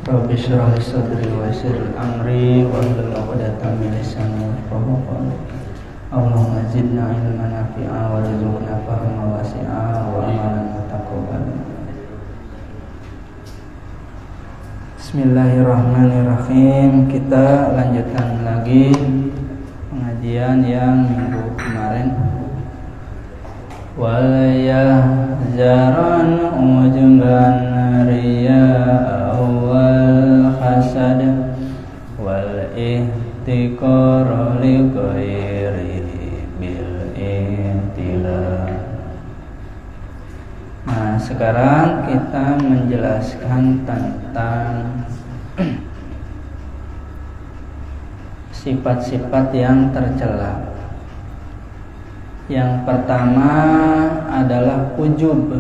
Rabbi shrah li sadri wa yassir li amri wahlul 'uqdatam min lisani yafqahu qawli. Allahumma zidna ilman nafi'a wa rizqna fahman wasi'a wa amalan mutaqabbala. Bismillahirrahmanirrahim. Kita lanjutkan lagi pengajian yang minggu kemarin. Wal yahzaran ujban riya'a wal hasad wal ihtiqara li ghairi bil ihtila. Nah, sekarang kita menjelaskan tentang sifat-sifat yang tercela. Yang pertama adalah ujub,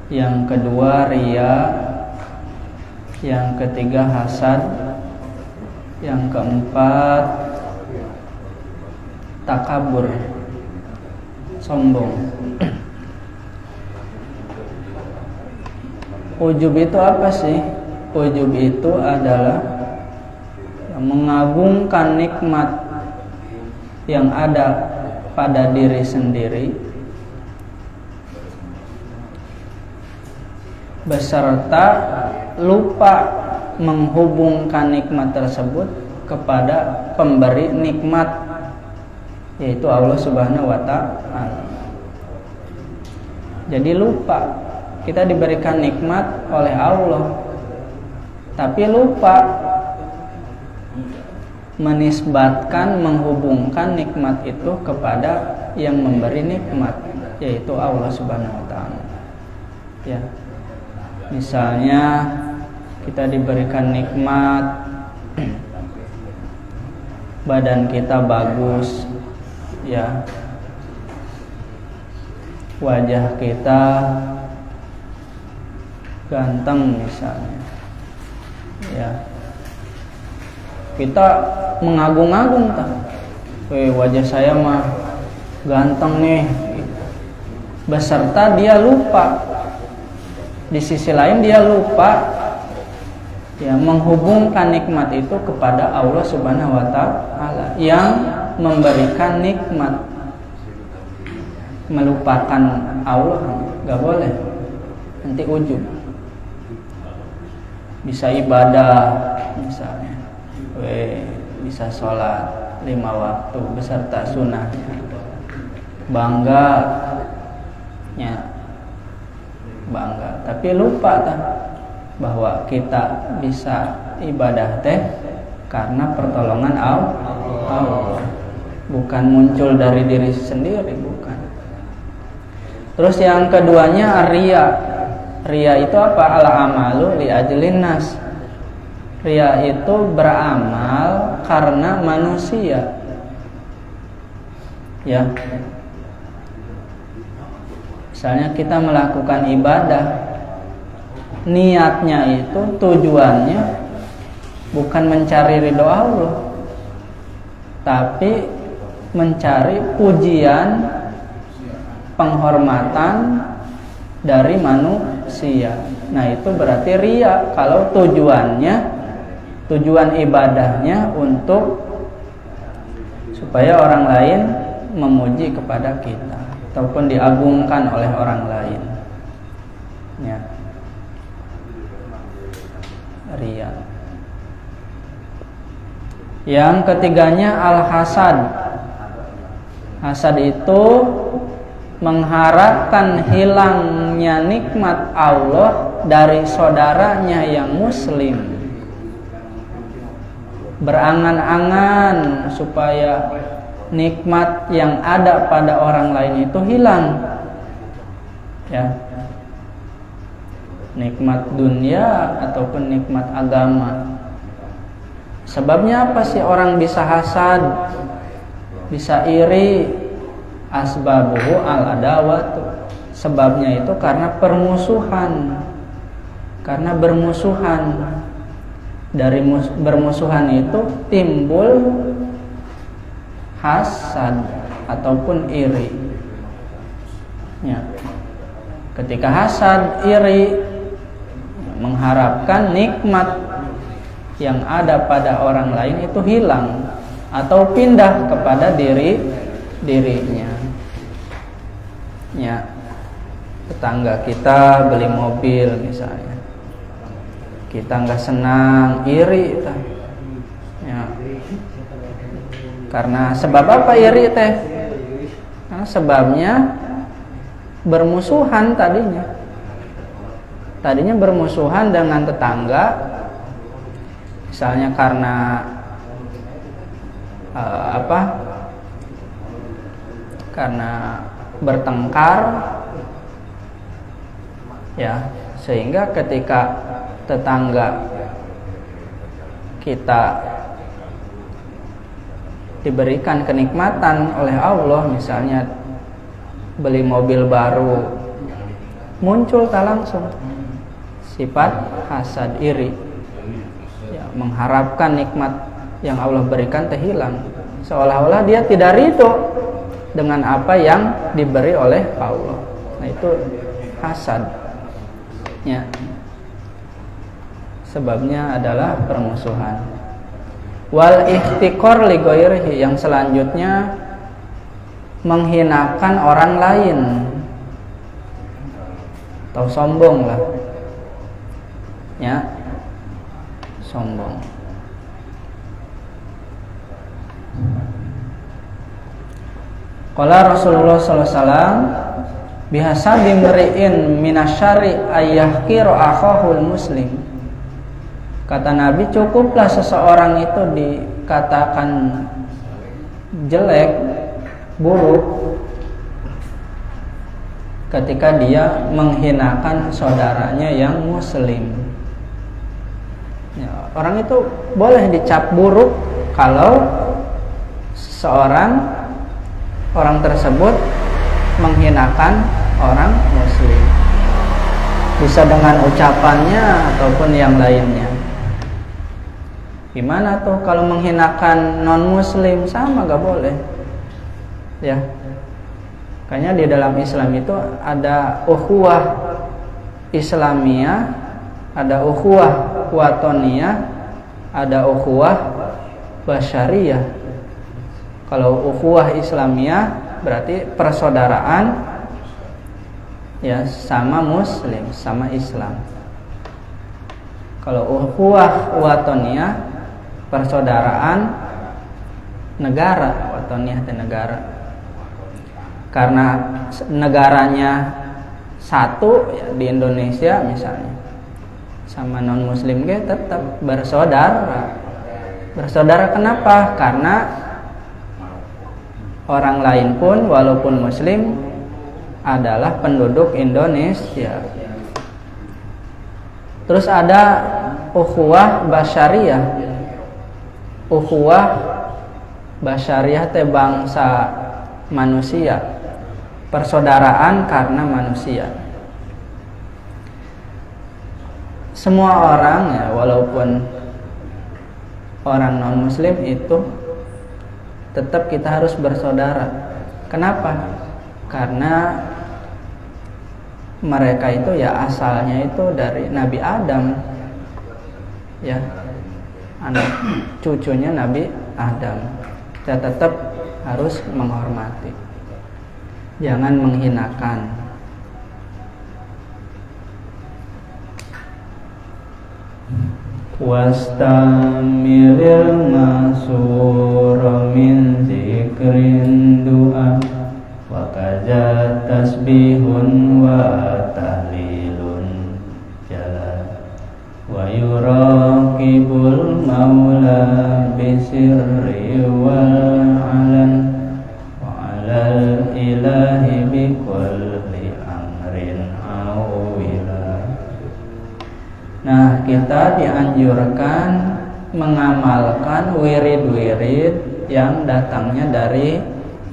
yang kedua riya, yang ketiga hasad, yang keempat takabur, sombong. Ujub itu apa sih? Ujub itu adalah mengagungkan nikmat yang ada pada diri sendiri beserta lupa menghubungkan nikmat tersebut kepada pemberi nikmat, yaitu Allah Subhanahu wa ta'ala. Jadi lupa kita diberikan nikmat oleh Allah, tapi lupa menisbatkan, menghubungkan nikmat itu kepada yang memberi nikmat, yaitu Allah Subhanahu wa ta'ala. Ya. Misalnya kita diberikan nikmat, badan kita bagus, ya. Wajah kita ganteng misalnya. Ya. Kita mengagung-agung tak? Wajah saya mah ganteng nih. Beserta dia lupa. Di sisi lain dia lupa ya menghubungkan nikmat itu kepada Allah Subhanahu wa ta'ala yang memberikan nikmat. Melupakan Allah enggak boleh. Nanti ujub. Bisa ibadah misalnya. Bisa sholat 5 waktu beserta sunnahnya, bangga, tapi lupa bahwa kita bisa ibadah karena pertolongan Allah, bukan muncul dari diri sendiri, bukan. Terus yang keduanya riya. Riya itu apa? Al amalu li ajlin nas. Riya itu beramal karena manusia. Ya. Misalnya kita melakukan ibadah, niatnya itu, tujuannya bukan mencari ridho Allah, tapi mencari pujian, penghormatan dari manusia. Nah, itu berarti riya kalau tujuan ibadahnya untuk supaya orang lain memuji kepada kita ataupun diagungkan oleh orang lain. Ya. Riya. Yang ketiganya al-hasad. Hasad itu mengharapkan hilangnya nikmat Allah dari saudaranya yang muslim. Berangan-angan supaya nikmat yang ada pada orang lain itu hilang. Ya. Nikmat dunia ataupun nikmat agama. Sebabnya apa sih orang bisa hasad, bisa iri? Asbabuhu al-adawatu. Sebabnya itu karena permusuhan. Karena bermusuhan. Dari bermusuhan itu timbul hasad ataupun iri. Ya. Ketika hasad, iri, mengharapkan nikmat yang ada pada orang lain itu hilang atau pindah kepada dirinya. Ya, tetangga kita beli mobil misalnya, kita nggak senang, iri, ya. Karena sebab apa iri teh? Karena sebabnya bermusuhan tadinya bermusuhan dengan tetangga, misalnya karena karena bertengkar, ya, sehingga ketika tetangga kita diberikan kenikmatan oleh Allah, misalnya beli mobil baru, muncul tak langsung sifat hasad, iri, ya, mengharapkan nikmat yang Allah berikan terhilang, seolah-olah dia tidak ridho dengan apa yang diberi oleh Allah. Nah, itu hasad, ya. Sebabnya adalah permusuhan. Wal ihtiqor li ghairihi, yang selanjutnya menghinakan orang lain atau sombong lah, ya, sombong. Qala Rasulullah sallallahu alaihi wasallam, bihasabi mri'in minasyari ayyahqiru akhahul muslim. Kata Nabi, cukuplah seseorang itu dikatakan jelek, buruk, ketika dia menghinakan saudaranya yang muslim. Ya, orang itu boleh dicap buruk kalau orang tersebut menghinakan orang muslim, bisa dengan ucapannya ataupun yang lainnya. Gimana tuh kalau menghinakan non muslim? Sama, gak boleh, ya. Kayaknya di dalam Islam itu ada ukhuwah Islamiyah, ada ukhuwah watoniyah, ada ukhuwah basyariyah. Kalau ukhuwah Islamiyah berarti persaudaraan, ya, sama muslim, sama Islam. Kalau ukhuwah watoniyah, persaudaraan negara, watoniyah itu negara. Karena negaranya satu, ya, di Indonesia misalnya, sama non muslim tetap bersaudara. Bersaudara kenapa? Karena orang lain pun walaupun muslim adalah penduduk Indonesia. Terus ada ukhuwah basyariyah. Ukhuwah basyariyah teh bangsa manusia, persaudaraan karena manusia. Semua orang, ya, walaupun orang non muslim itu tetap kita harus bersaudara. Kenapa? Karena mereka itu, ya, asalnya itu dari Nabi Adam, ya, anak cucunya Nabi Adam. Kita tetap harus menghormati, jangan menghinakan. Wastamiril masura min zikrin du'a wa kaza tasbihun wa tahlilun jala wa yuraqibul maula bisirri wal alan wa alal ilahi bikulli amrin awila. Nah, kita dianjurkan mengamalkan wirid-wirid yang datangnya dari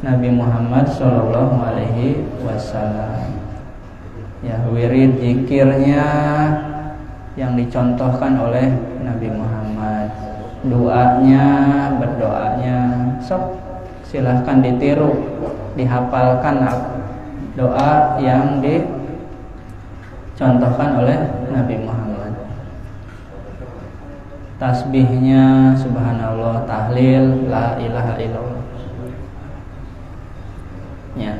Nabi Muhammad Shallallahu Alaihi Wasallam. Ya, wirid zikirnya yang dicontohkan oleh Nabi Muhammad, doanya, berdoanya, sok silahkan ditiru, dihafalkan doa yang dicontohkan oleh Nabi Muhammad. tasbihnya subhanallah, tahlil, la ilaha illallah. Ya.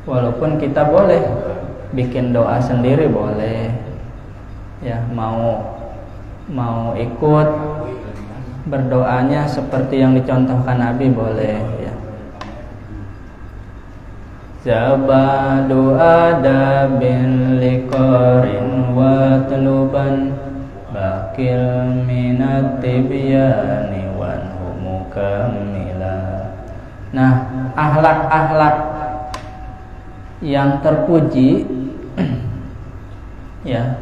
Walaupun kita boleh bikin doa sendiri boleh. Ya, mau ikut berdoanya seperti yang dicontohkan Nabi boleh ya. Zabadu adabin liqarin wa tuluban bakil minat tibyani wan humukamila. Nah, akhlak-akhlak yang terpuji ya,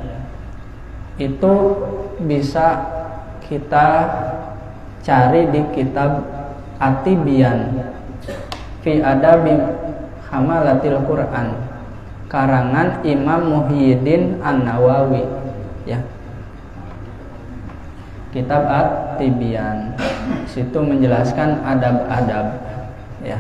itu bisa kita cari di kitab At-Tibyan fi Adabi Hamalatil Quran karangan Imam Muhyiddin An-Nawawi ya. Kitab At-Tibyan situ menjelaskan adab-adab ya.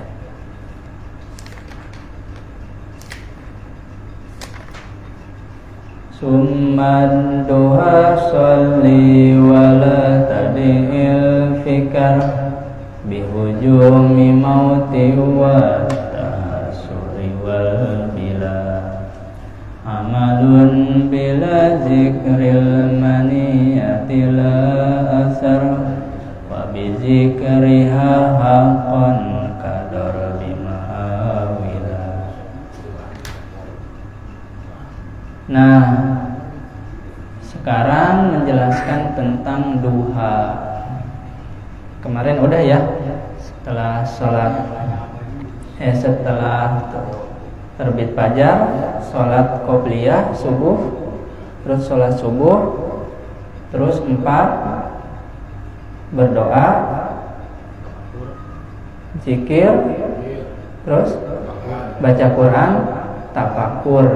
Summan doha sholli wala tadil fikar bihujumi mauti wa tahasuri wal bila amalun bila zikril maniyati la asar wa bizikriha haqqan kadar bima'awila. Nah, sekarang menjelaskan tentang duha. Kemarin udah ya, setelah terbit fajar, sholat qobliyah subuh, terus sholat subuh, terus 4 berdoa, zikir, terus baca Quran, tafakur,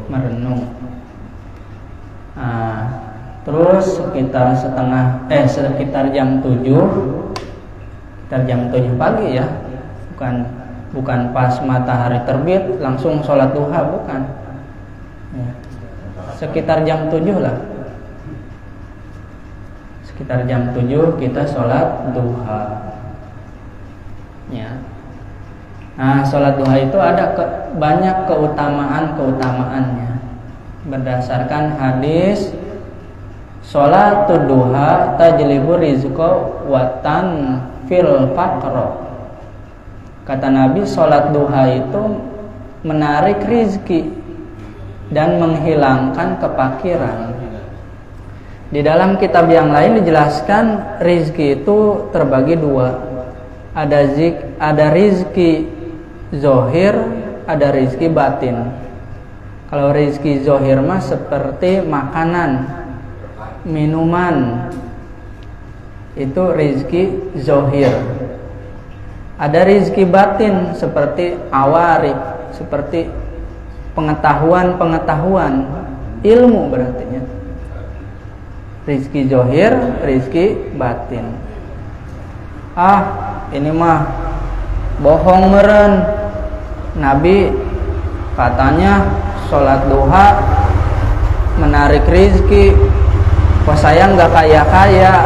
merenung. Nah, terus sekitar jam 7 pagi ya, bukan pas matahari terbit langsung sholat duha, bukan ya. Sekitar jam 7 lah, sekitar jam 7 kita sholat duha ya. Nah, sholat duha itu ada banyak keutamaannya berdasarkan hadis sholatul duha tajlibu rizqa watan fil faqra. Kata Nabi, sholat duha itu menarik rizki dan menghilangkan kefakiran. Di dalam kitab yang lain dijelaskan rizki itu terbagi 2. Ada rizki zohir, ada rizki batin. Kalau rizki zohir mah seperti makanan, minuman, itu rizki zohir. Ada rizki batin seperti awarif, seperti pengetahuan, ilmu berarti ya. Rizki zohir, rizki batin. Ini mah bohong meren. Nabi katanya sholat duha menarik rizki. Kok saya nggak kaya-kaya,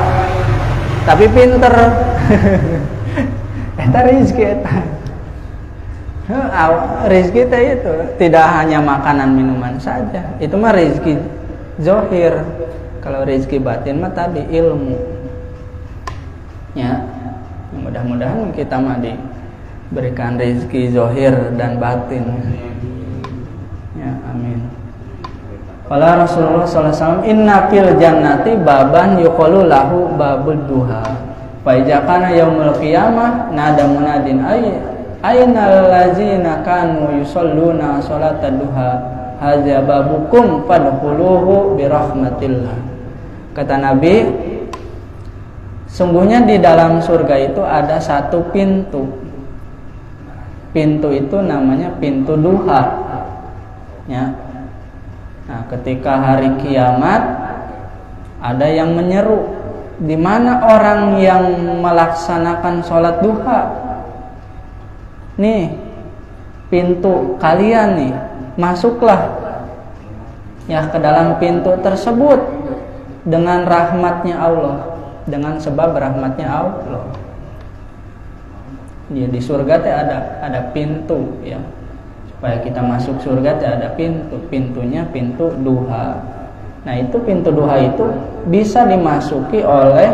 tapi pinter. Eta rizki eta. Rizki itu tidak hanya makanan minuman saja. Itu mah rizki zohir. Kalau rizki batin mah tadi ilmu. Ya, mudah-mudahan kita mah diberikan rizki zohir dan batin. Ya, amin. Qala Rasulullah sallallahu alaihi wasallam, inna fil jannati baban yuqalu lahu babud duha. Fa idza kana yaumul qiyamah nada munadin aynal ladzina kanu yusalluna salatad duha hadza babukum fadkhuluhu bi rahmatillah. Kata Nabi, sungguhnya di dalam surga itu ada satu pintu. Pintu itu namanya pintu duha. Ya. Nah, ketika hari kiamat ada yang menyeru, di mana orang yang melaksanakan sholat duha? Nih, pintu kalian nih, masuklah ya ke dalam pintu tersebut. dengan rahmatnya Allah, dengan sebab rahmatnya Allah. Ya, di surga teh ada pintu ya. Supaya kita masuk surga teh ada pintu. Pintunya pintu duha. Nah, itu pintu duha itu bisa dimasuki oleh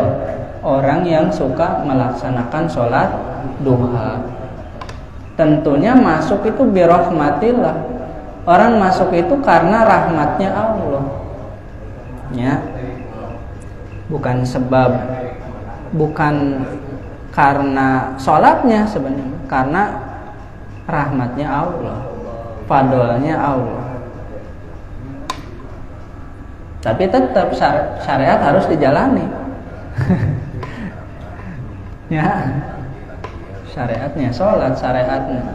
orang yang suka melaksanakan sholat duha. Tentunya masuk itu birahmatillah. Orang masuk itu karena rahmatnya Allah. Ya. Bukan sebab, bukan karena sholatnya sebenarnya, karena rahmatnya Allah, fadlnya Allah. Tapi tetap syariat harus dijalani. Ya, syariatnya sholat, syariatnya.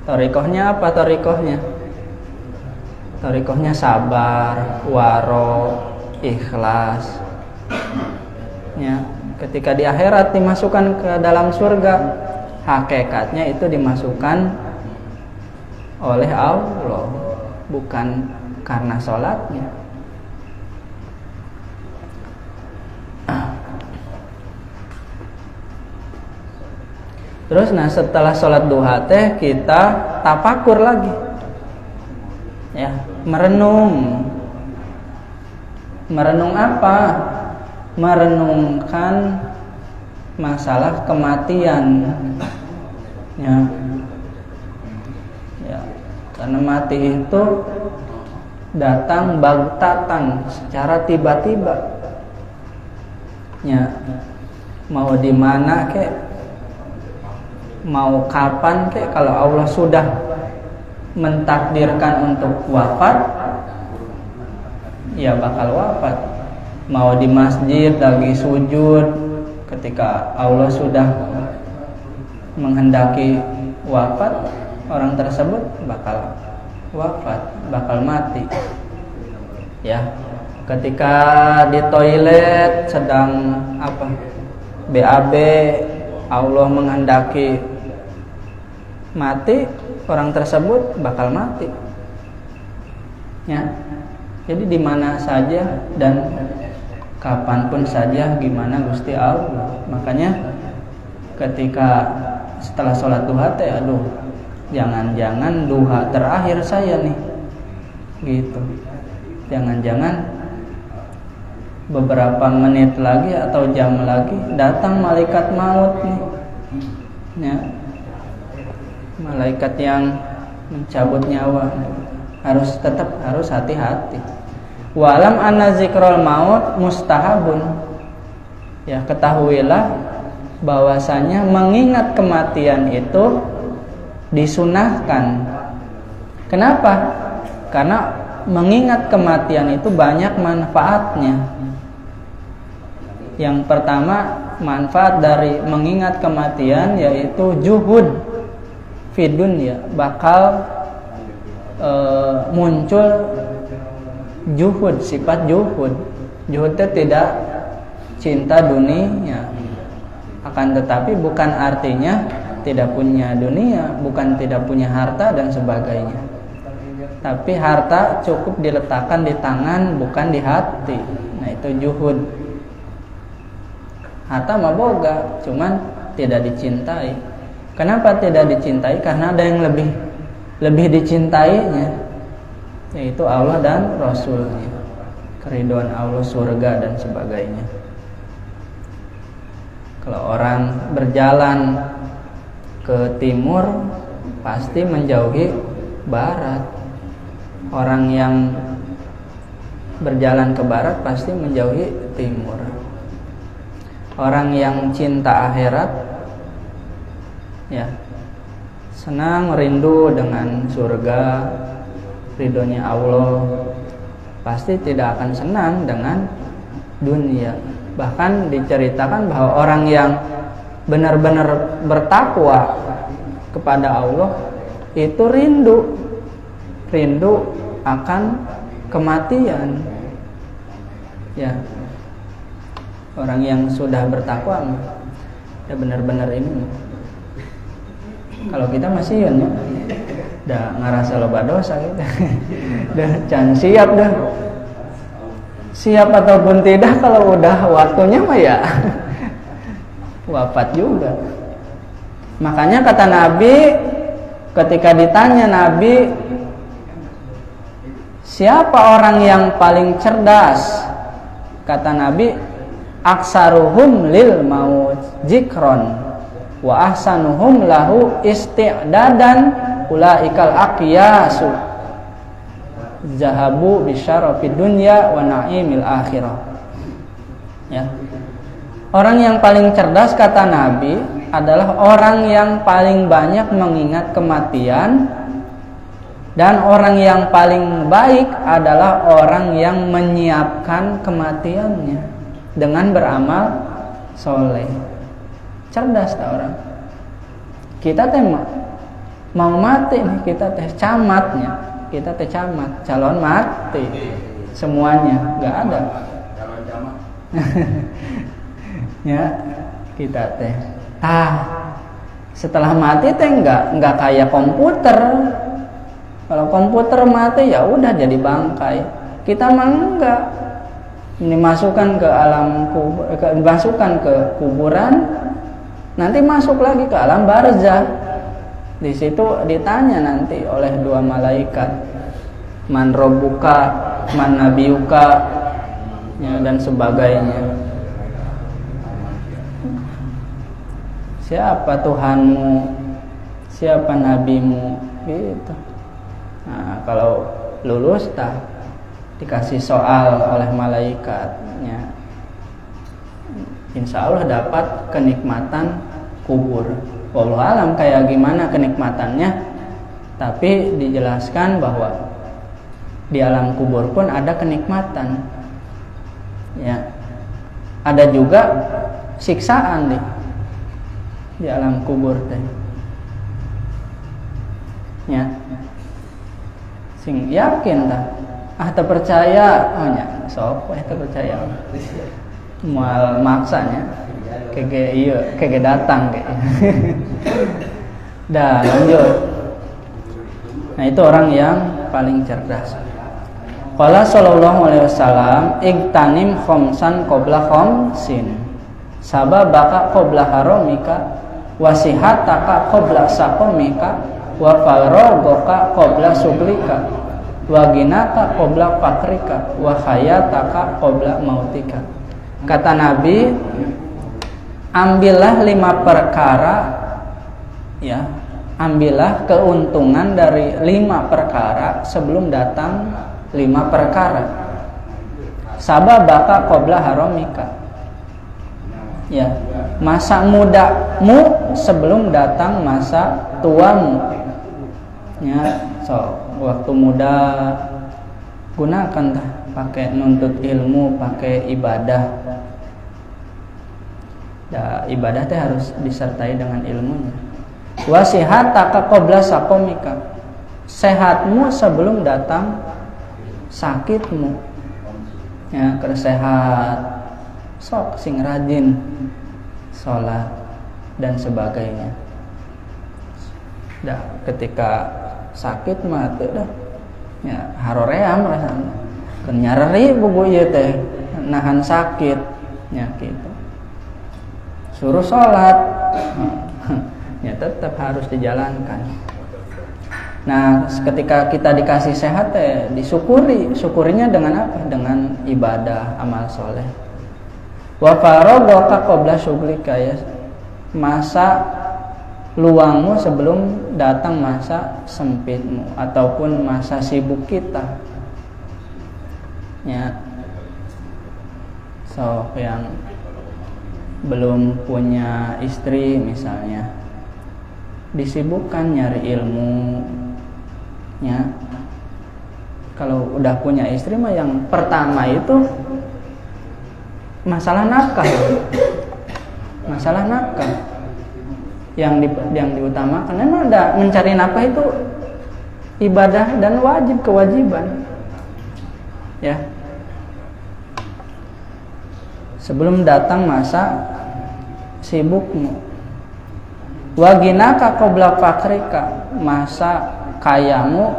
Thariqahnya apa thariqahnya? Thariqahnya sabar, waro, ikhlas. Ya, ketika di akhirat dimasukkan ke dalam surga, hakikatnya itu dimasukkan oleh Allah, bukan karena sholatnya. Terus setelah sholat duha teh kita tafakur lagi, ya, merenung apa? Merenungkan masalah kematian, ya, karena mati itu datang bagtatan, secara tiba-tiba, ya, mau di mana kek, mau kapan kek, kalau Allah sudah mentakdirkan untuk wafat, ya bakal wafat. Mau di masjid lagi sujud, ketika Allah sudah menghendaki wafat, orang tersebut bakal wafat, bakal mati. Ya, ketika di toilet sedang BAB, Allah menghendaki mati, orang tersebut bakal mati. Ya, jadi di mana saja dan kapanpun saja, gimana Gusti Allah. Makanya ketika setelah sholat duha teh, aduh, jangan-jangan duha terakhir saya nih, gitu. Jangan-jangan beberapa menit lagi atau jam lagi datang malaikat maut nih, ya, malaikat yang mencabut nyawa. Tetap harus hati-hati. Walam anna zikrul maut mustahabun. Ya, ketahuilah bahwasanya mengingat kematian itu disunahkan. Kenapa? Karena mengingat kematian itu banyak manfaatnya. Yang pertama, manfaat dari mengingat kematian yaitu juhud fid dunya, bakal muncul juhud, sifat juhud. Juhud itu tidak cinta dunia, akan tetapi bukan artinya tidak punya dunia, bukan tidak punya harta dan sebagainya. Tapi harta cukup diletakkan di tangan, bukan di hati. Nah, itu juhud. Harta mah boga, cuman tidak dicintai. Kenapa tidak dicintai? Karena ada yang lebih dicintainya, yaitu Allah dan Rasulnya, keridhaan Allah, surga dan sebagainya. Kalau orang berjalan ke timur pasti menjauhi barat. Orang yang berjalan ke barat pasti menjauhi timur. Orang yang cinta akhirat, ya, senang, rindu dengan surga, ridhonya Allah, pasti tidak akan senang dengan dunia. Bahkan diceritakan bahwa orang yang benar-benar bertakwa kepada Allah itu rindu akan kematian. Ya, orang yang sudah bertakwa ya benar-benar ini. Kalau kita masih ya, udah ngerasa loba dosa gitu. Udah can siap dah. siap ataupun tidak, kalau udah waktunya mah ya wafat juga. Makanya kata Nabi, ketika ditanya Nabi, siapa orang yang paling cerdas? Kata Nabi, aksaruhum lil maut zikron wa ahsanuhum lahu isti'dadan ulaikal aqyasu zahabu bisyarafid dunya wa na'imil akhirah. Ya. Orang yang paling cerdas kata Nabi adalah orang yang paling banyak mengingat kematian, dan orang yang paling baik adalah orang yang menyiapkan kematiannya dengan beramal soleh. Cerdas tak orang? Kita teh mau mati nih, kita teh camatnya, kita teh camat, calon mati, semuanya nggak ada. Ya, kita teh. Setelah mati teh nggak kayak komputer. Kalau komputer mati ya udah jadi bangkai. Kita mah enggak. Dimasukkan ke alam kubur, dimasukkan ke kuburan, nanti masuk lagi ke alam barzah. Di situ ditanya nanti oleh dua malaikat, man robbuka, man nabiyuka, ya, dan sebagainya. Siapa Tuhanmu, siapa nabimu, gitu. Nah, kalau lulus tak dikasih soal oleh malaikatnya, insya Allah dapat kenikmatan kubur. Wallahu alam kayak gimana kenikmatannya, tapi dijelaskan bahwa di alam kubur pun ada kenikmatan. Ya, ada juga siksaan di alam kubur teh. Ya, sing yakin dah. Tak percaya, sok tak percaya. Mual maksanya, kege datang kayak. Dah lanjut. Nah itu orang yang paling cerdas. Qala sallallahu alaihi wasallam, igtanim khamsan qabla khamsin, sababaka qabla haramika, wasihataka qabla saqamika, wa faragaka qabla suglika, wa ginaka qabla fakrika, wa hayataka qabla mautika. Kata Nabi, ambillah 5 perkara, ya, ambillah keuntungan dari 5 perkara sebelum datang 5 perkara. Sababaka qabla haramika, ya, masa mudamu sebelum datang masa tuamu. Ya, waktu muda gunakan pakai nuntut ilmu, pakai ibadah. Ibadah teh harus disertai dengan ilmunya. Wasihataka qabla saqamika, sehatmu sebelum datang sakitmu. Ya, sehat, sok sing rajin sholat dan sebagainya. Ketika sakit mah teh dah ya haroream rasanya kan nyareri bubu ieu teh nahan sakit nya gitu. Suruh sholat ya tetap harus dijalankan. Nah, ketika kita dikasih sehat teh syukurinya dengan apa? Dengan ibadah, amal soleh. Wa faragaka qabla syughlika, ya, masa luangmu sebelum datang masa sempitmu ataupun masa sibuk kita. Ya. Yang belum punya istri misalnya, disibukkan nyari ilmu. Ya. Kalau udah punya istri mah yang pertama itu masalah nafkah. Masalah nafkah yang diutamakan. Memang ada mencari nafkah itu ibadah dan kewajiban. Ya. Sebelum datang masa sibukmu. Wa ginaka qabla fakrika, masa kayamu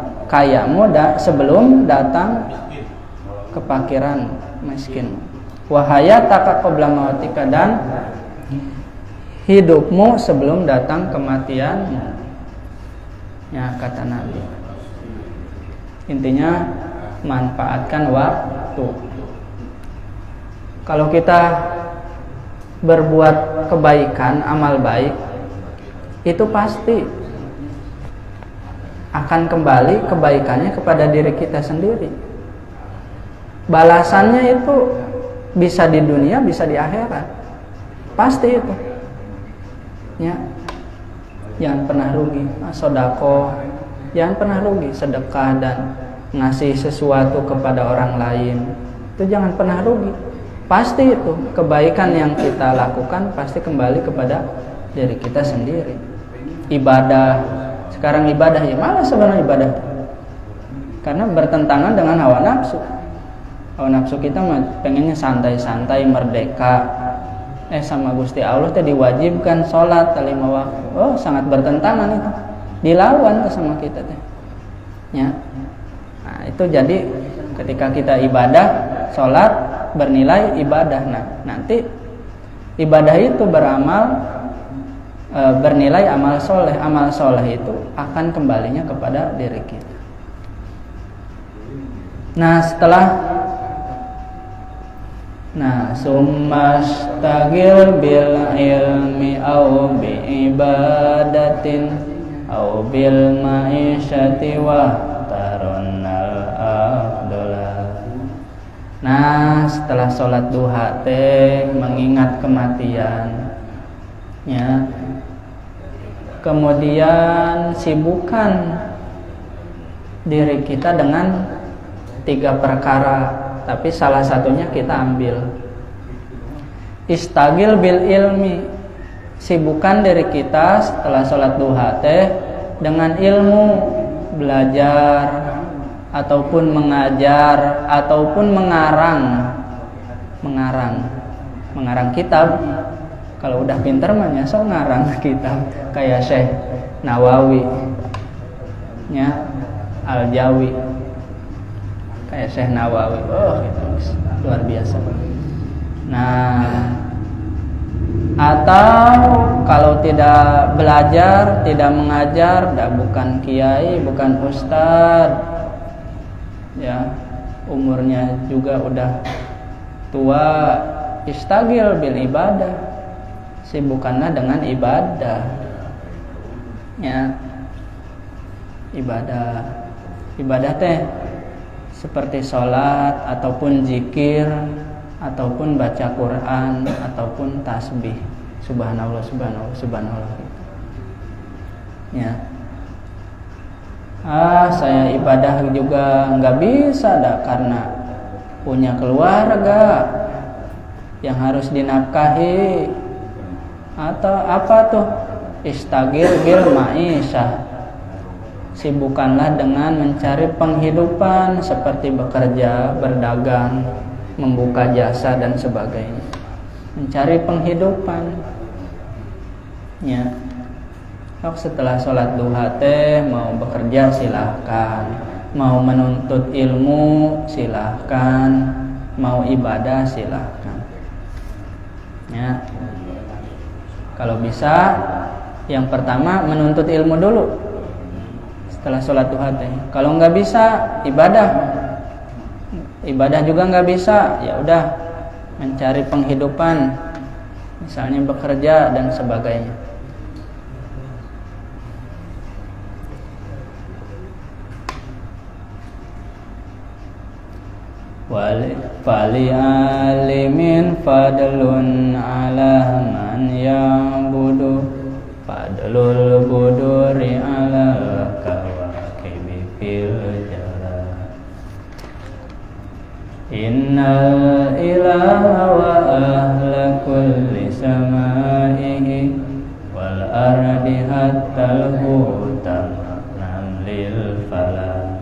sebelum datang kepakiran, miskin. Wa hayataka qabla mautika, dan hidupmu sebelum datang kematianmu. Ya, kata Nabi. Intinya manfaatkan waktu. Kalau kita berbuat kebaikan, amal baik, itu pasti akan kembali kebaikannya kepada diri kita sendiri. Balasannya itu bisa di dunia, bisa di akhirat. Pasti itu. Ya. Jangan pernah rugi. Sedekah, jangan pernah rugi. Sedekah dan ngasih sesuatu kepada orang lain, itu jangan pernah rugi. Pasti itu kebaikan yang kita lakukan pasti kembali kepada diri kita sendiri. Ibadah, sekarang ibadah ya malah sebenarnya ibadah, karena bertentangan dengan hawa nafsu. Hawa nafsu kita pengennya santai-santai, merdeka. Sama Gusti Allah teh diwajibkan sholat 5 waktu. Oh, sangat bertentangan itu. Dilawan tuh sama kita teh. Ya. Nah, itu jadi ketika kita ibadah, sholat bernilai ibadah. Nah, nanti ibadah itu beramal bernilai amal soleh. Amal soleh itu akan kembalinya kepada diri kita. Nah, summastagil bil ilmi au bi ibadatin au bil ma'isyati wa taronnal afdola. Nah, setelah sholat duha teh mengingat kematian, ya. Kemudian sibukkan diri kita dengan 3 perkara, tapi salah satunya kita ambil. Istagil bil ilmi, sibukkan diri kita setelah sholat duha teh dengan ilmu, belajar ataupun mengajar ataupun mengarang kitab. Kalau udah pinter mah nyasar ngarang kitab kayak Syekh Nawawi, ya, Al-Jawi, kayak Syekh Nawawi. Oh, itu luar biasa. Nah, atau kalau tidak belajar, tidak mengajar, bukan kiai, bukan ustadz, ya, umurnya juga udah tua, istagil bil ibadah, sibukkanlah dengan ibadah, ya. Ibadah teh seperti sholat ataupun zikir ataupun baca Quran ataupun tasbih, subhanallah subhanallah subhanallah, ya. Saya ibadah juga nggak bisa karena punya keluarga yang harus dinafkahi. Atau apa tuh? Istagil bil ma'isyah, sibukkanlah dengan mencari penghidupan seperti bekerja, berdagang, membuka jasa dan sebagainya. Mencari penghidupan, ya. Setelah sholat duha teh mau bekerja silahkan, mau menuntut ilmu silahkan, mau ibadah silahkan, ya. Kalau bisa, yang pertama menuntut ilmu dulu setelah sholat duha teh. Kalau nggak bisa, ibadah juga nggak bisa, ya udah mencari penghidupan, misalnya bekerja dan sebagainya. Fali alimin fadlun ala man ya'budu, fadlul buduri ala kawakibi fil jara. Innal ilaha wa ahla kulli samaihi wal ardi hattal hutama namlil falah.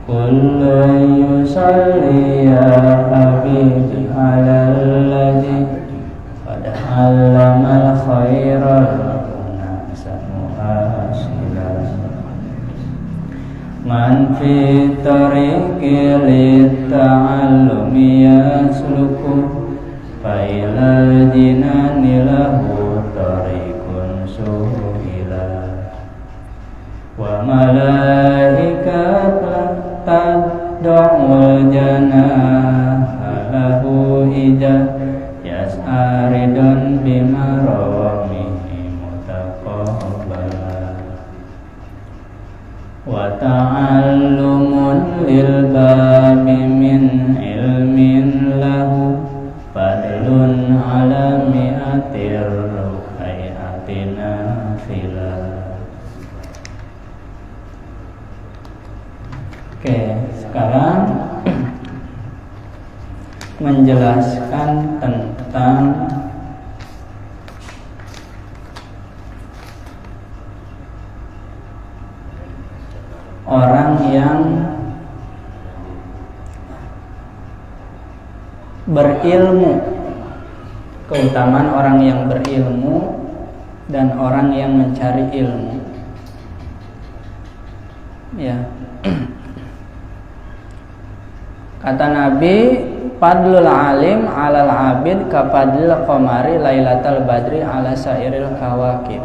Kullu yusalli ya habibi alal ladzi qad allamal khairal nasa muhasilan. Man fi tariqi lit ta'ala yasluku fa ilal jinani lahu tariqun suhila wa malaikatan tad'ul janaha lahu ija yas'aridun bimaramihi mutaqabbala wa ta'allumun lil babi min ilmin lahu fadlun ala mi'atir ruqayatina fila. Oke, sekarang menjelaskan tentang orang yang berilmu, keutamaan orang yang berilmu dan orang yang mencari ilmu. Ya. Kata Nabi, fadlul alim 'alal 'abid ka fadlil qamari lailatal badri 'ala sairil kawakib.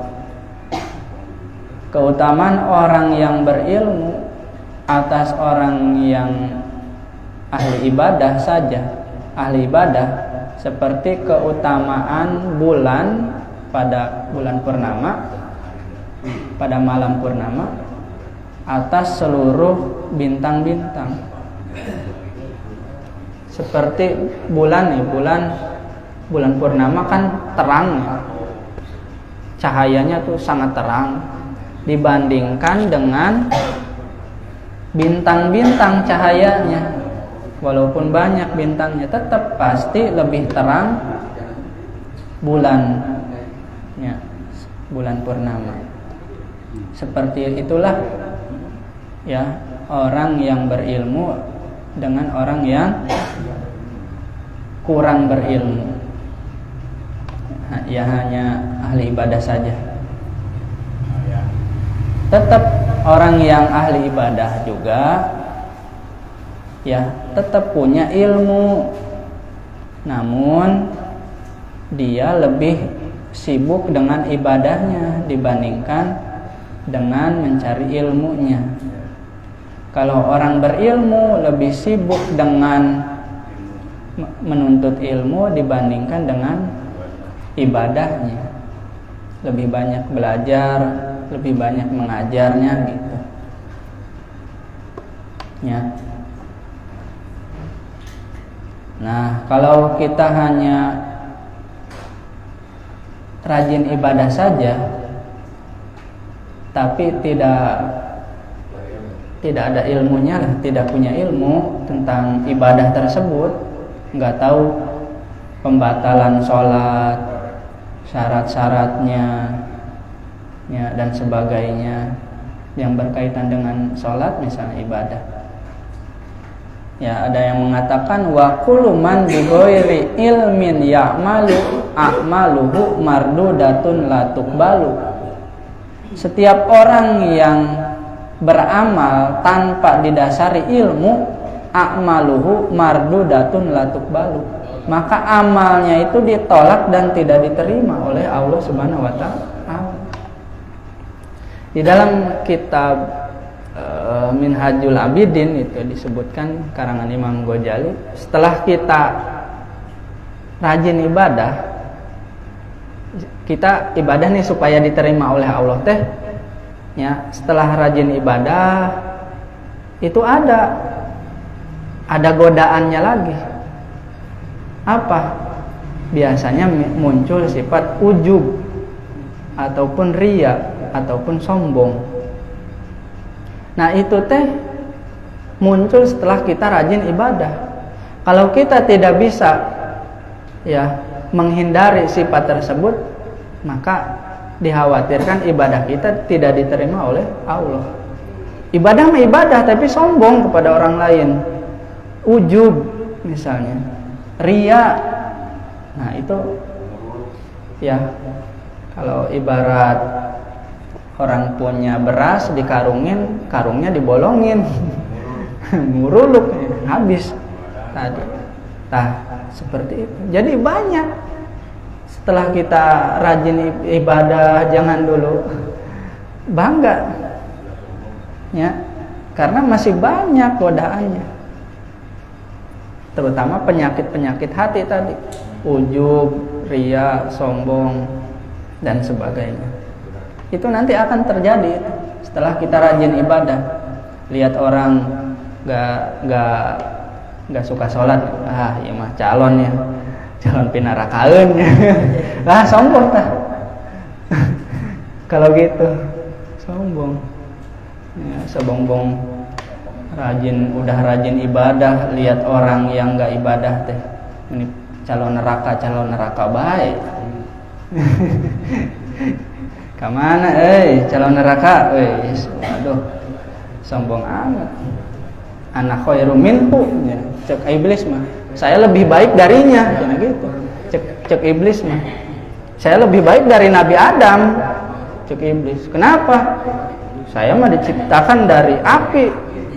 Keutamaan orang yang berilmu atas orang yang ahli ibadah saja, ahli ibadah, seperti keutamaan bulan pada bulan purnama, pada malam purnama atas seluruh bintang-bintang. Seperti bulan nih, bulan purnama kan terang ya. Cahayanya tuh sangat terang dibandingkan dengan bintang-bintang cahayanya. Walaupun banyak bintangnya, tetap pasti lebih terang bulan ya, bulan purnama. Seperti itulah ya orang yang berilmu dengan orang yang kurang berilmu. Ya hanya ahli ibadah saja. Tetap orang yang ahli ibadah juga ya tetap punya ilmu, namun dia lebih sibuk dengan ibadahnya dibandingkan dengan mencari ilmunya. Kalau orang berilmu lebih sibuk dengan menuntut ilmu dibandingkan dengan ibadahnya, lebih banyak belajar, lebih banyak mengajarnya gitu ya. Nah, kalau kita hanya rajin ibadah saja tapi tidak ada ilmunya lah, tidak punya ilmu tentang ibadah tersebut, nggak tahu pembatalan sholat, syarat-syaratnya ya, dan sebagainya yang berkaitan dengan sholat misalnya ibadah. Ya, ada yang mengatakan wa kullu man bi ghairi ilmin ya'malu a'maluhu mardudatun la tuqbalu. Setiap orang yang beramal tanpa didasari ilmu, a'maluhu mardudatun la tuqbalu, maka amalnya itu ditolak dan tidak diterima oleh Allah Subhanahu wa taala. Di dalam kitab Minhajul Abidin itu disebutkan karangan Imam Ghazali, setelah kita rajin ibadah, kita ibadah nih supaya diterima oleh Allah teh ya, setelah rajin ibadah itu ada godaannya lagi. Apa? Biasanya muncul sifat ujub ataupun riya ataupun sombong. Nah, itu teh muncul setelah kita rajin ibadah. Kalau kita tidak bisa ya menghindari sifat tersebut, maka dikhawatirkan ibadah kita tidak diterima oleh Allah. Ibadah mah ibadah tapi sombong kepada orang lain, ujub misalnya, riya. Nah, itu ya kalau ibarat orang punya beras dikarungin, karungnya dibolongin, muruluk habis tadi. Nah, seperti itu. Jadi banyak. Setelah kita rajin ibadah, jangan dulu bangga. Ya. Karena masih banyak godaannya. Terutama penyakit-penyakit hati tadi. Ujub, riya, sombong, dan sebagainya. Itu nanti akan terjadi setelah kita rajin ibadah. Lihat orang gak suka sholat, ya mah calon pinarakaeun lah sombong tah. Kalau gitu sombong ya, sombong udah rajin ibadah, lihat orang yang gak ibadah teh ini calon neraka baik. Kamana calon neraka aduh sombong amat. Ana khairu minhu, cek iblis mah. Saya lebih baik darinya, gitu. Cek iblis mah. Saya lebih baik dari Nabi Adam, cek iblis. Kenapa? Saya mah diciptakan dari api,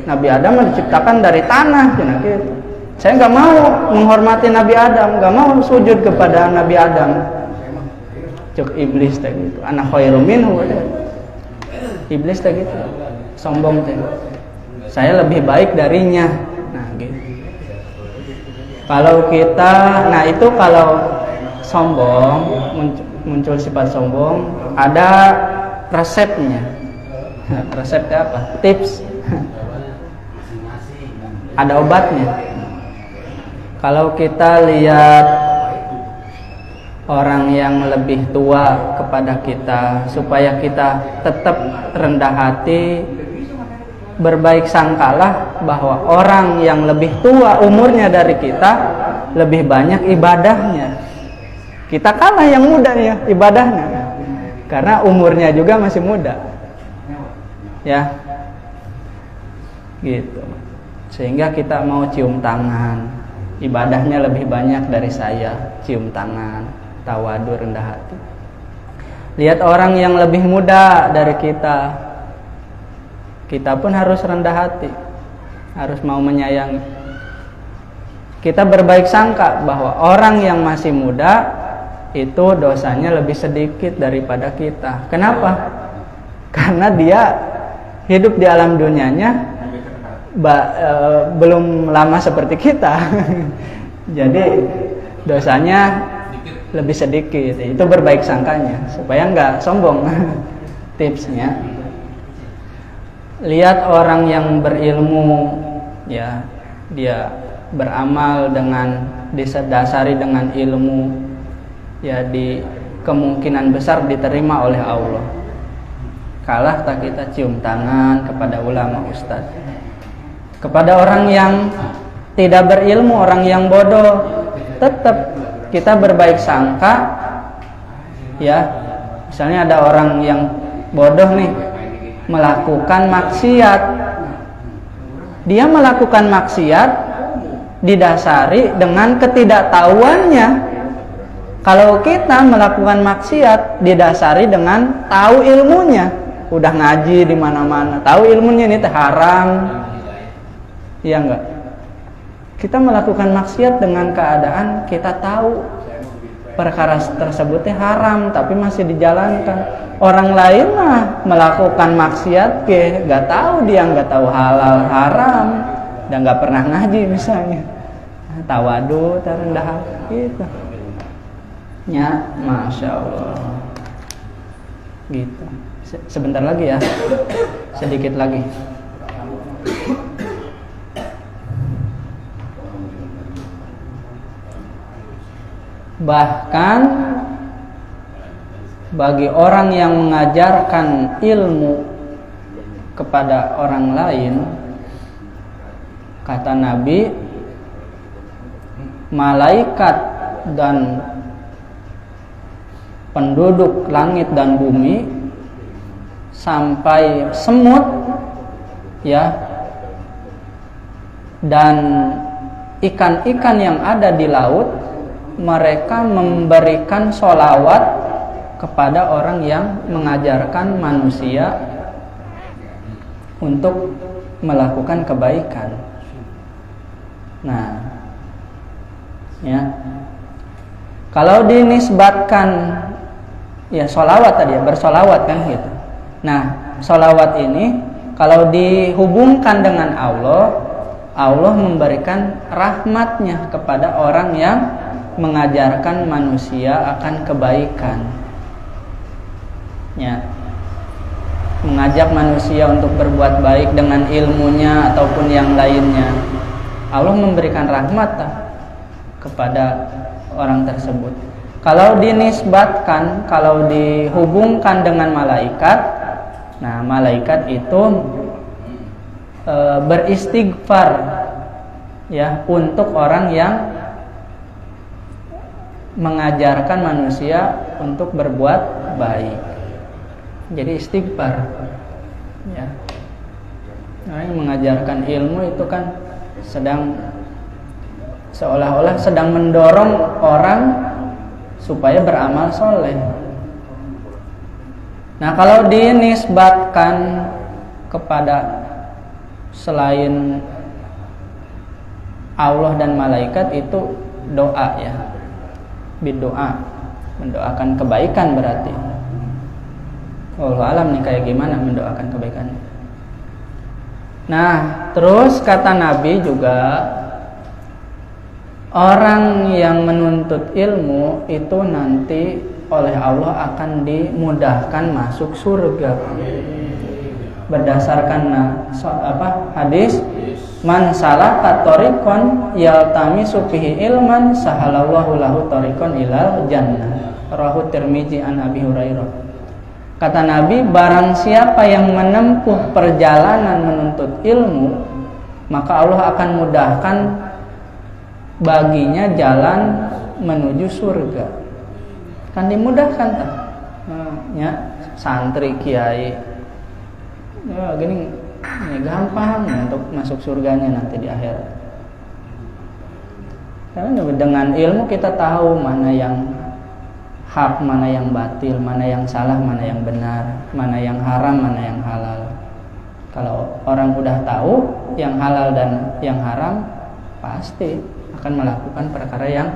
Nabi Adam mah diciptakan dari tanah, gitu. Saya nggak mau menghormati Nabi Adam, nggak mau sujud kepada Nabi Adam. Cek iblis teh gitu. Ana khairu minhu. Iblis teh gitu. Sombong teh. Saya lebih baik darinya. Nah, gitu. Kalau kita, nah itu kalau sombong, muncul sifat sombong, ada resepnya. Resepnya apa? Tips. Ada obatnya. Kalau kita lihat orang yang lebih tua kepada kita, supaya kita tetap rendah hati, berbaik sangkalah bahwa orang yang lebih tua umurnya dari kita lebih banyak ibadahnya. Kita kalah yang muda ya ibadahnya, karena umurnya juga masih muda. Ya, gitu. Sehingga kita mau cium tangan, ibadahnya lebih banyak dari saya, cium tangan, tawadu, rendah hati. Lihat orang yang lebih muda dari kita pun harus rendah hati, harus mau menyayangi. Kita berbaik sangka bahwa orang yang masih muda itu dosanya lebih sedikit daripada kita. Kenapa? Karena dia hidup di alam dunianya belum lama seperti kita. Jadi dosanya lebih sedikit. Itu berbaik sangkanya supaya nggak sombong. Tipsnya, lihat orang yang berilmu, ya dia beramal dengan didasari dengan ilmu, ya di kemungkinan besar diterima oleh Allah. Kalah tak kita cium tangan kepada ulama ustaz. Kepada orang yang tidak berilmu, orang yang bodoh, tetap kita berbaik sangka. Ya, misalnya ada orang yang bodoh nih, melakukan maksiat. Dia melakukan maksiat didasari dengan ketidaktahuannya. Kalau kita melakukan maksiat didasari dengan tahu ilmunya, udah ngaji di mana-mana, tahu ilmunya ini teh haram. Iya enggak? Kita melakukan maksiat dengan keadaan kita tahu perkara tersebut teh haram, tapi masih dijalankan. Orang lain mah melakukan maksiat nggak tahu, dia nggak tahu halal haram dan nggak pernah ngaji misalnya. Tawadu, terendah gitu. Ya, masya Allah. Gitu. Sebentar lagi ya, sedikit lagi. Bahkan bagi orang yang mengajarkan ilmu kepada orang lain, kata Nabi, malaikat dan penduduk langit dan bumi sampai semut, ya, dan ikan-ikan yang ada di laut, mereka memberikan sholawat kepada orang yang mengajarkan manusia untuk melakukan kebaikan. Nah, Ya. Kalau dinisbatkan ya sholawat tadi ya, bersolawat kan gitu. Nah, sholawat ini kalau dihubungkan dengan Allah, Allah memberikan rahmatnya kepada orang yang mengajarkan manusia akan kebaikan. Ya. Mengajak manusia untuk berbuat baik dengan ilmunya ataupun yang lainnya. Allah memberikan rahmat kepada orang tersebut. Kalau dinisbatkan, kalau dihubungkan dengan malaikat, nah malaikat itu beristighfar ya untuk orang yang mengajarkan manusia untuk berbuat baik. Jadi istighfar ya. Orang yang mengajarkan ilmu itu kan sedang seolah-olah sedang mendorong orang supaya beramal soleh. Nah, kalau dinisbatkan kepada selain Allah dan malaikat itu doa ya, berdoa, mendoakan kebaikan berarti. Wallahu alam nih kayak gimana mendoakan kebaikan. Nah, terus kata Nabi juga orang yang menuntut ilmu itu nanti oleh Allah akan dimudahkan masuk surga. Berdasarkan hadis, man salaka tariqan yaltamisu fihi ilman sahalallahu lahu tariqan ilal jannah. Rawahu Tirmizi an Abi Hurairah. Kata Nabi, barang siapa yang menempuh perjalanan menuntut ilmu, maka Allah akan mudahkan baginya jalan menuju surga. Kan dimudahkan tak? Ya, santri kiai. Ya, gini ya, gampang untuk masuk surganya nanti di akhirat. Karena dengan ilmu kita tahu mana yang hak, mana yang batil, mana yang salah, mana yang benar, mana yang haram, mana yang halal. Kalau orang udah tahu yang halal dan yang haram, pasti akan melakukan perkara yang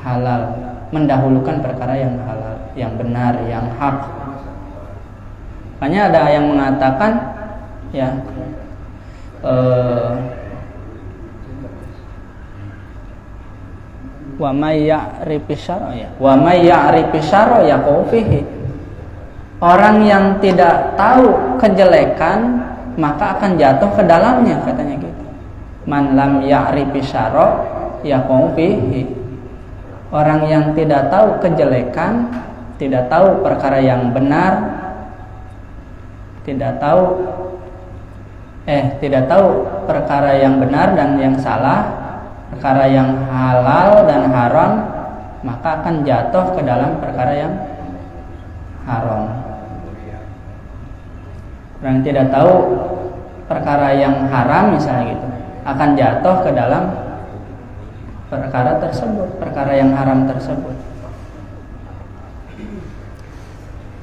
halal, mendahulukan perkara yang halal, yang benar, yang hak. Makanya ada yang mengatakan ya wa may ya'rifi syar'a ya wa may ya'rifi syar'a yaqufihi. Orang yang tidak tahu kejelekan maka akan jatuh ke dalamnya, katanya gitu. Man lam ya'rifi syar'a yaqufihi. Orang yang tidak tahu kejelekan, tidak tahu perkara yang benar, tidak tahu perkara yang benar dan yang salah, perkara yang halal dan haram, maka akan jatuh ke dalam perkara yang haram. Orang tidak tahu perkara yang haram misalnya gitu, akan jatuh ke dalam perkara tersebut, perkara yang haram tersebut.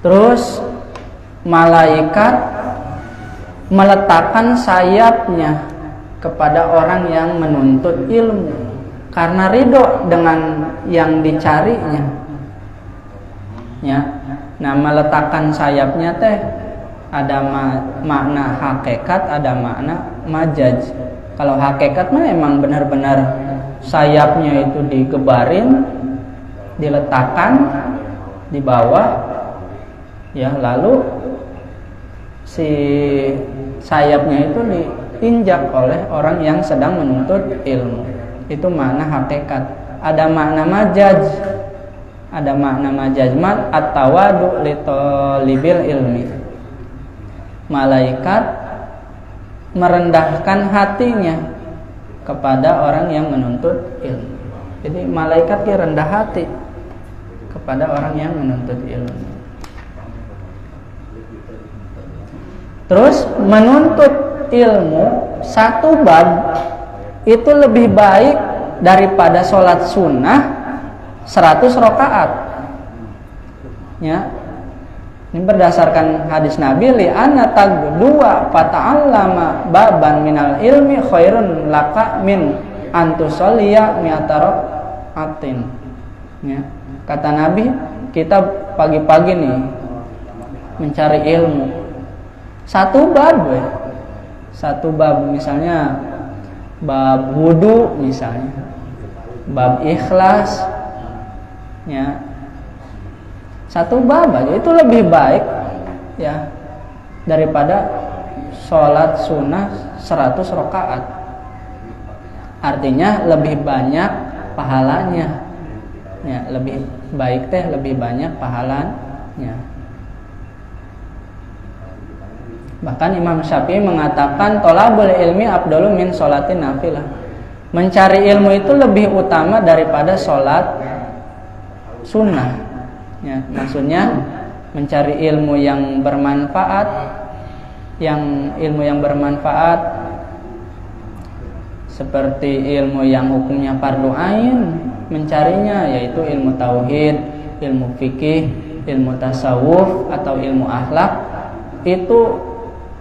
Terus malaikat meletakkan sayapnya kepada orang yang menuntut ilmu karena ridho dengan yang dicarinya. Ya. Nah, meletakkan sayapnya teh ada makna hakikat, ada makna majaz. Kalau hakikat mah emang benar-benar sayapnya itu digebarin, diletakkan di bawah, ya, lalu si sayapnya itu diinjak oleh orang yang sedang menuntut ilmu. Itu makna hakikat. Ada makna majaz, ada makna majazmat at-tawadu li talibil ilmi. Malaikat merendahkan hatinya kepada orang yang menuntut ilmu. Jadi malaikat dia rendah hati kepada orang yang menuntut ilmu. Terus menuntut ilmu satu bab itu lebih baik daripada sholat sunnah 100 rakaat. Ya. Ini berdasarkan hadis Nabi, li anna tagdua fata'allama baban minal ilmi khairun laka min antusalliya rakaatin. Ya. Kata Nabi, kita pagi-pagi nih mencari ilmu. Satu bab misalnya bab wudu misalnya, bab ikhlas, ya. Satu bab aja itu lebih baik ya daripada sholat sunnah 100 rakaat. Artinya lebih banyak pahalanya. Ya, lebih baik lebih banyak pahalanya. Bahkan Imam Syafi'i mengatakan tolabul ilmi afdalu min sholatin nafilah. Mencari ilmu itu lebih utama daripada sholat sunnah. Ya, maksudnya mencari ilmu yang bermanfaat, seperti ilmu yang hukumnya fardu ain, mencarinya yaitu ilmu tauhid, ilmu fikih, ilmu tasawuf atau ilmu akhlak. Itu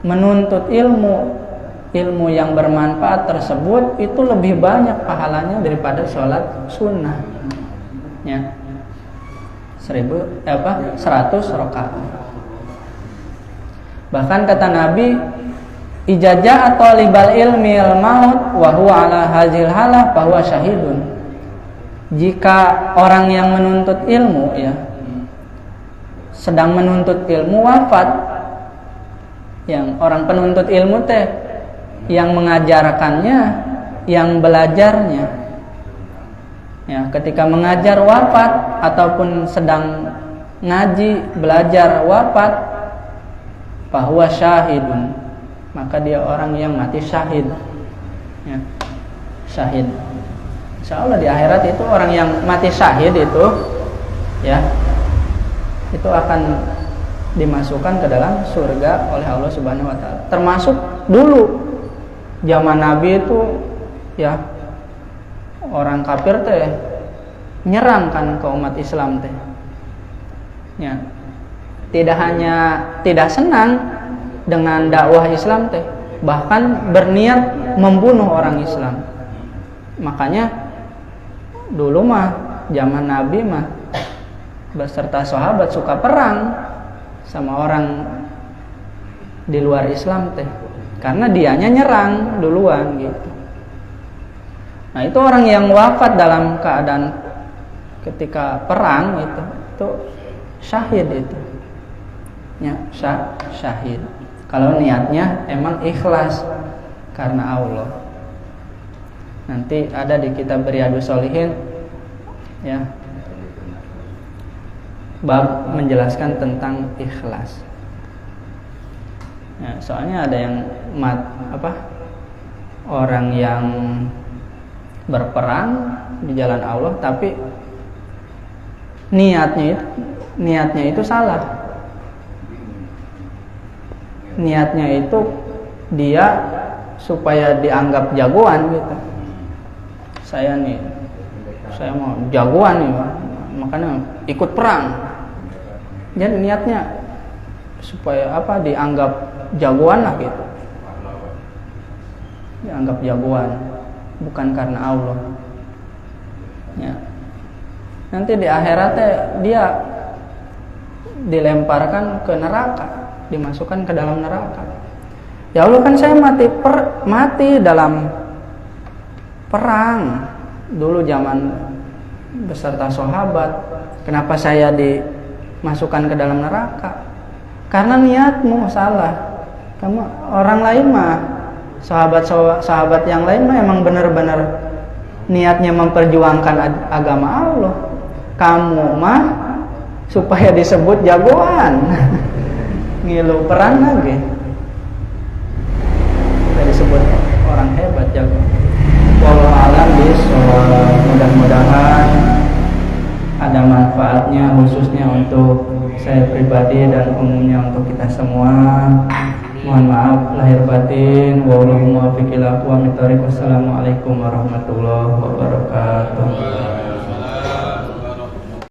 menuntut ilmu yang bermanfaat tersebut itu lebih banyak pahalanya daripada sholat sunnah. Ya. 100 rakaat. Bahkan kata Nabi, ijazah atau libal ilmil maut wa huwa ala hazil halah fa huwa syahidun. Jika orang yang menuntut ilmu ya sedang menuntut ilmu wafat, yang orang penuntut ilmu yang mengajarkannya, yang belajarnya, ya, ketika mengajar wafat ataupun sedang ngaji belajar wafat, bahwa syahidun, maka dia orang yang mati syahid. Ya, syahid. Insyaallah di akhirat itu orang yang mati syahid itu, ya, itu akan dimasukkan ke dalam surga oleh Allah Subhanahu wa taala. Termasuk dulu zaman Nabi itu ya orang kafir nyerang kan ke umat Islam ya. Tidak hanya tidak senang dengan dakwah Islam bahkan berniat membunuh orang Islam. Makanya dulu zaman Nabi beserta sahabat suka perang sama orang di luar Islam karena dianya nyerang duluan gitu. Nah, itu orang yang wafat dalam keadaan ketika perang itu syahid itu. Ya, syahid. Kalau niatnya emang ikhlas karena Allah. Nanti ada di kitab Riyadhus Shalihin ya, bab menjelaskan tentang ikhlas. Ya, soalnya ada yang orang yang berperang di jalan Allah tapi niatnya itu salah. Niatnya itu dia supaya dianggap jagoan gitu. Saya mau jagoan nih, makanya ikut perang. Jadi niatnya supaya dianggap jagoan lah gitu. Dianggap jagoan, bukan karena Allah. Ya. Nanti di akhirat dia dilemparkan ke neraka, dimasukkan ke dalam neraka. Ya Allah, kan saya mati dalam perang dulu zaman beserta sahabat. Kenapa saya dimasukkan ke dalam neraka? Karena niatmu salah. Kamu orang lain sahabat yang lain emang benar-benar niatnya memperjuangkan agama Allah. Kamu supaya disebut jagoan. Ngilu perang lagi. Supaya disebut orang hebat, jago. Wallahu a'lam bishawab. Mudah-mudahan ada manfaatnya khususnya untuk saya pribadi dan umumnya untuk kita semua. Mohon maaf lahir batin. Wallahu muwaffiq ila aqwamit thoriq. Wassalamualaikum warahmatullahi wabarakatuh.